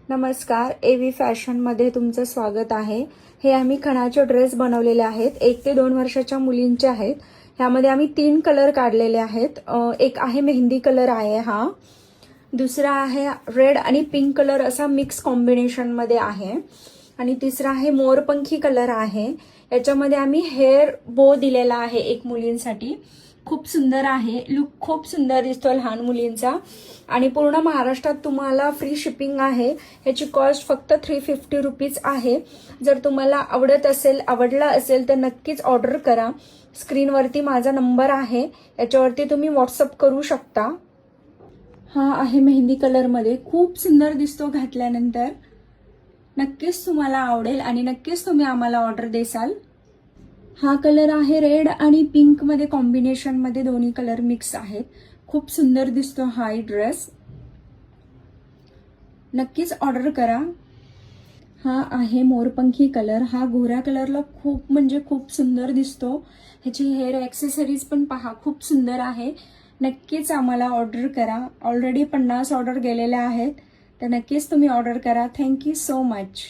नमस्कार, एव्ही फॅशनमध्ये तुमचं स्वागत आहे। हे आम्ही खणाचे ड्रेस बनवलेले आहेत। 1 ते 2 वर्षाच्या मुलींचे आहेत। ह्यामध्ये आम्ही 3 कलर काढलेले आहेत। एक आहे मेहंदी कलर आहे हा, दुसरा आहे रेड आणि पिंक कलर असा मिक्स कॉम्बिनेशन मध्ये आहे आणि तिसरा आहे मोरपंखी कलर आहे। याच्यामध्ये आम्ही हेअर बो दिलेला आहे एक मुलींसाठी। खूप सुंदर आहे, लुक खूप सुंदर दिसतो लहान मुलींचा आणि पूर्ण महाराष्ट्रात तुम्हाला फ्री शिपिंग आहे। याची कॉस्ट फक्त 350 रुपीज आहे। जर तुम्हाला आवडला असेल तर नक्कीच ऑर्डर करा। स्क्रीनवरती माझा नंबर आहे, याच्यावरती तुम्ही व्हॉट्सअप करू शकता। हा आहे मेहंदी कलर मध्ये, खूप सुंदर दिसतो घातल्यानंतर। नक्कीच तुम्हाला आवडेल आणि नक्कीच तुम्ही आम्हाला ऑर्डर देसाल। हा कलर आहे रेड आणि पिंक मध्ये कॉम्बिनेशन मध्ये, दोन्ही कलर मिक्स आहेत। खूप सुंदर दिसतो हा ड्रेस, नक्कीच ऑर्डर करा। हा आहे मोरपंखी कलर, हा गोऱ्या कलरला खूप म्हणजे खूप सुंदर दिसतो। ह्याची हेअर ॲक्सेसरीज पण पहा, खूप सुंदर आहे। नक्कीच आम्हाला ऑर्डर करा। ऑलरेडी 50 ऑर्डर गेलेल्या आहेत, तर नक्कीच तुम्ही ऑर्डर करा। Thank you so much.